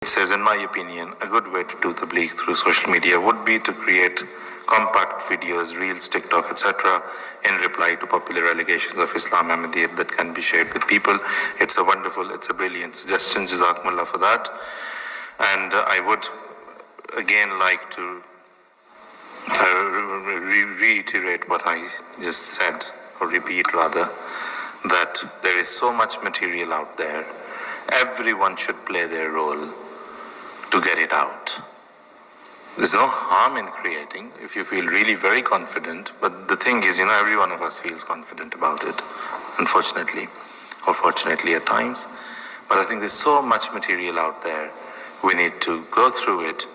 It says, in my opinion, a good way to do tabligh through social media would be to create compact videos, reels, TikTok, etc. in reply to popular allegations of Islam Ahmadiyyat that can be shared with people. It's a brilliant suggestion. Jazakumullah for that. And I would again like to reiterate what I just said, or repeat rather, that there is so much material out there. Everyone should play their role to get it out. There's no harm in creating if you feel really very confident, but the thing is, every one of us feels confident about it, unfortunately, or fortunately at times. But I think there's so much material out there. We need to go through it,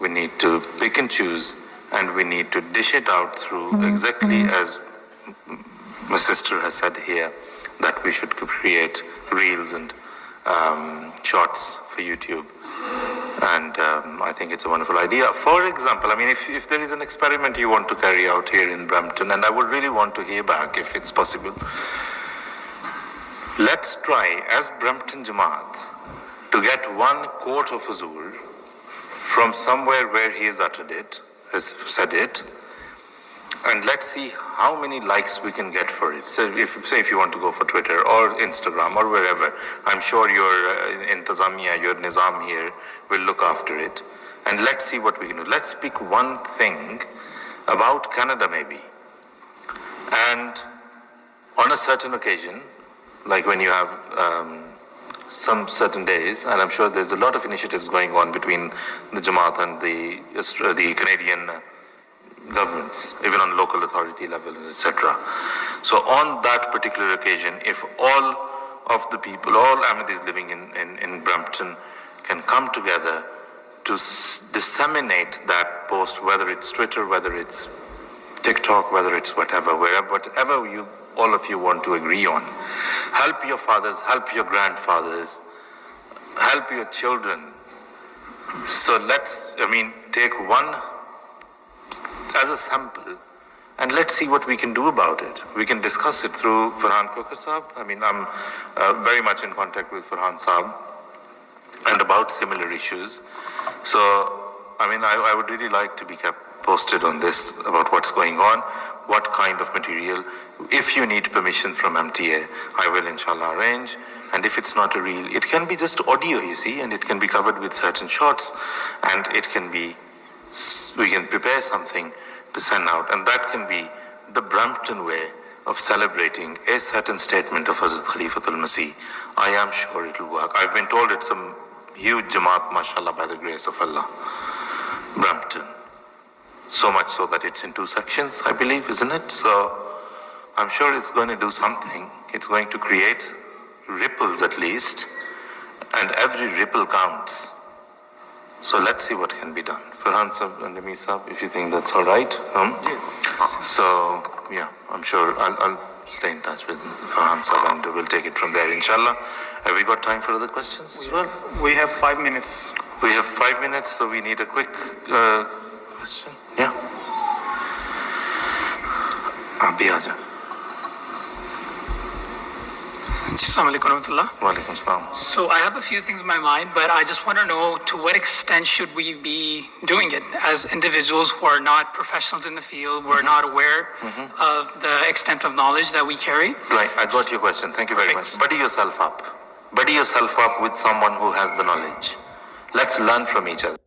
we need to pick and choose, and we need to dish it out through exactly as my sister has said here, that we should create reels and shorts for YouTube. And I think it's a wonderful idea. For example, if there is an experiment you want to carry out here in Brampton, and I would really want to hear back if it's possible, let's try as Brampton Jamaat to get one quote of Huzur from somewhere where he has uttered it, has said it, and let's see how many likes we can get for it. So if you want to go for Twitter or Instagram or wherever, I'm sure your Intizamiya, your Nizam here will look after it. And let's see what we can do. Let's pick one thing about Canada maybe. And on a certain occasion, like when you have some certain days, and I'm sure there's a lot of initiatives going on between the Jamaat and the Canadian governments, even on local authority level, etc. So on that particular occasion, if all of the people, all Ahmadis living in Brampton can come together to disseminate that post, whether it's Twitter, whether it's TikTok, whether it's whatever all of you want to agree on. Help your fathers, help your grandfathers, help your children. So let's, take one as a sample, and let's see what we can do about it. We can discuss it through Farhan Kokar Sahib. I'm very much in contact with Farhan Sahib and about similar issues. So, I would really like to be kept posted on this, about what's going on, what kind of material. If you need permission from MTA, I will inshallah arrange. And if it's not a reel, it can be just audio, and it can be covered with certain shots, and it can be, we can prepare something to send out, and that can be the Brampton way of celebrating a certain statement of Hazrat Khalifatul Masih. I am sure it will work. I've been told it's a huge Jamaat, mashallah, by the grace of Allah. Brampton. So much so that it's in 2 sections, I believe, isn't it? So I'm sure it's going to do something. It's going to create ripples at least, and every ripple counts. So let's see what can be done. Farhan Sahib and Amir Sahib, if you think that's all right. So, I'm sure I'll stay in touch with Farhan Sahib and we'll take it from there, inshallah. Have we got time for other questions as well? We have 5 minutes. We have 5 minutes, so we need a quick question. Yeah. Abhi Aja. So I have a few things in my mind, but I just want to know, to what extent should we be doing it as individuals who are not professionals in the field, who are not aware of the extent of knowledge that we carry? Right, I got your question. Thank you very much. Buddy yourself up. Buddy yourself up with someone who has the knowledge. Let's learn from each other.